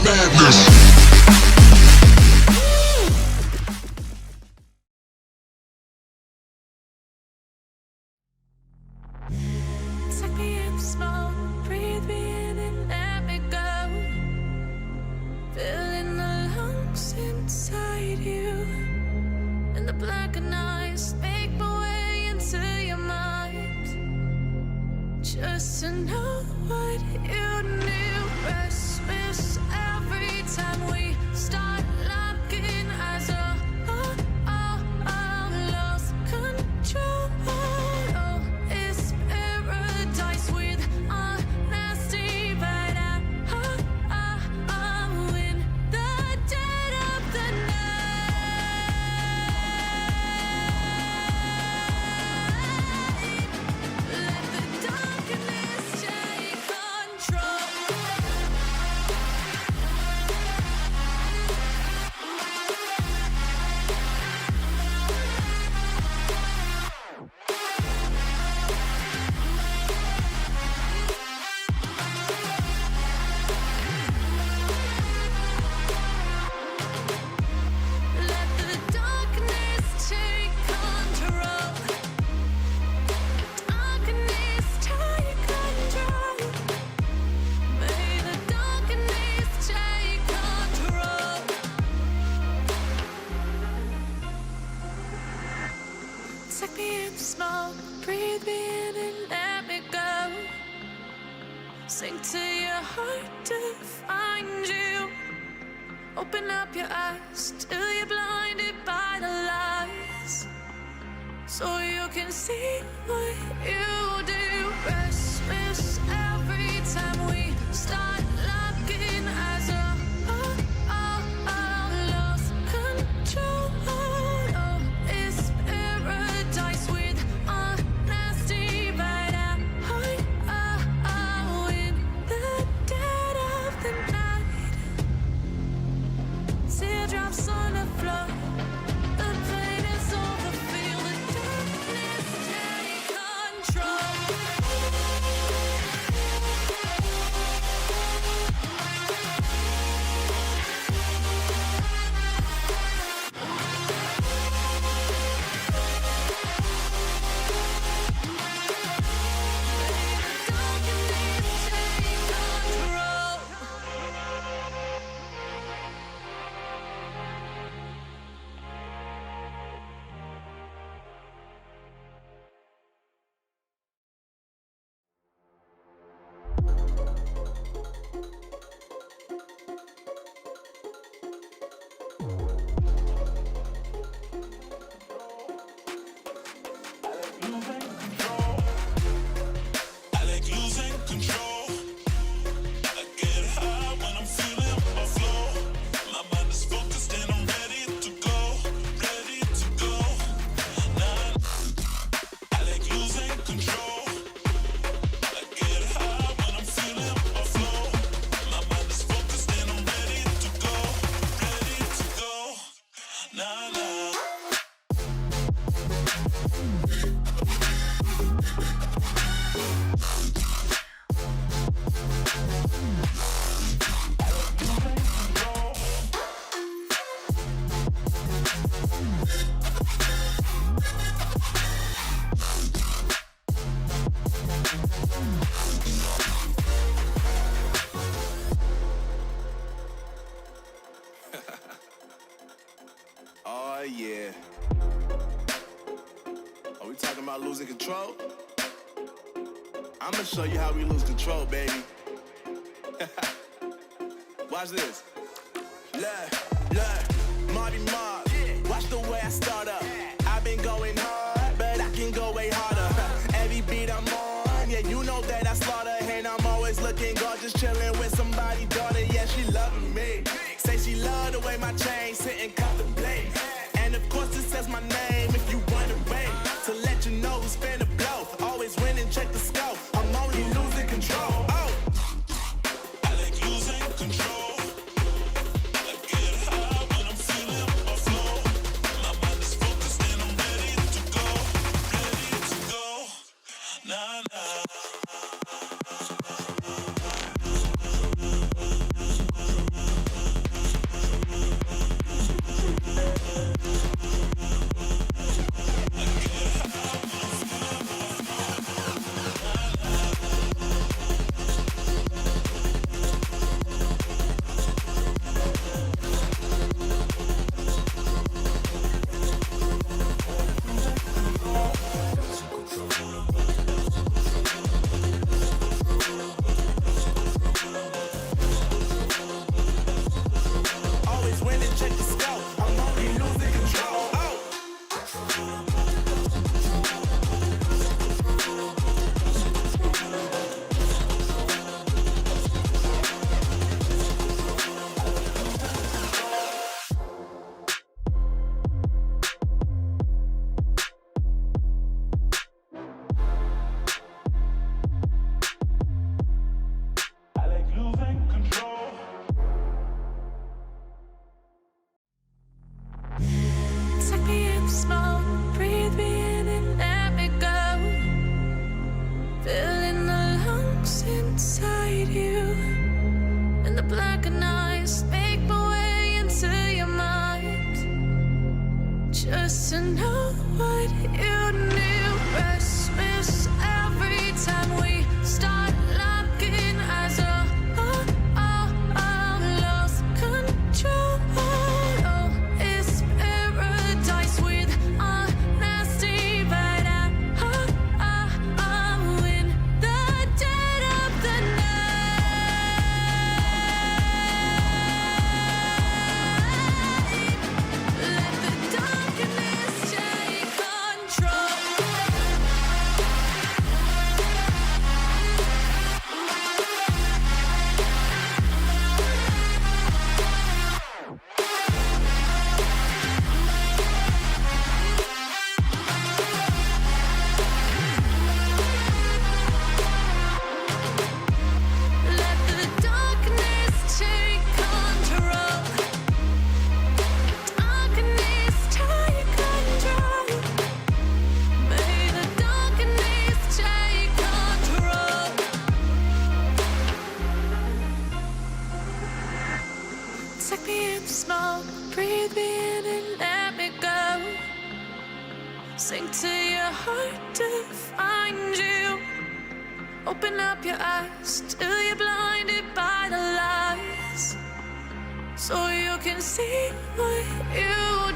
madness. Suck me in smoke, breathe me in and let me go. Filling the lungs inside you, and the blackened eyes make my way into your mind. Just to know what you knew. Restless every time we start locking eyes. Lost control. Oh, it's paradise with honesty, but I'm in the dead of the night. Let the darkness take control. Let the darkness take control. Darkness take control. May the darkness take control. Suck me in smoke, breathe me in and let me go. Sink to your heart to find you. Open up your eyes till you're blinded by the lies, so you can see what you do. Restless every time we start locking eyes. Lost control. Oh, it's paradise with honesty, but I'm in the dead of the night. Teardrops on the floor. The pain is over. Feel the darkness take control. I like losing control. I get high when I'm feeling my flow. My mind is focused and I'm ready to go, ready to go. Nah, I like losing control. I get high when I'm feeling my flow. My mind is focused and I'm ready to go, ready to go. Nah, nah. Oh yeah. Are we talking about losing control? I'ma show you how we lose control, baby. Watch this. Look, Marty Mark. Watch the way I start up. I've been going hard, but I can go way harder. Every beat I'm on, yeah, you know that I slaughter. And I'm always looking gorgeous, chilling with somebody's daughter. Yeah, she loving me. Say she love the way my chain sit and contemplate. And of course it says my name if you wanna wait. To let you know who's finna blow. Always win and check the scope. I'm only losing control. Oh. I like losing control. I get high when I'm feeling my flow. My mind is focused and I'm ready to go, ready to go. Nah, nah. to know what you knew. Restless every time we start locking eyes. Lost control. Oh, it's paradise with honesty, but I'm in the dead of the night. Let the darkness take control. Let the darkness take control. Darkness take control. May the darkness take control. Take me in the smoke, breathe me in and let me go. Sink to your heart to find you. Open up your eyes till you're blinded by the lies, so you can see what you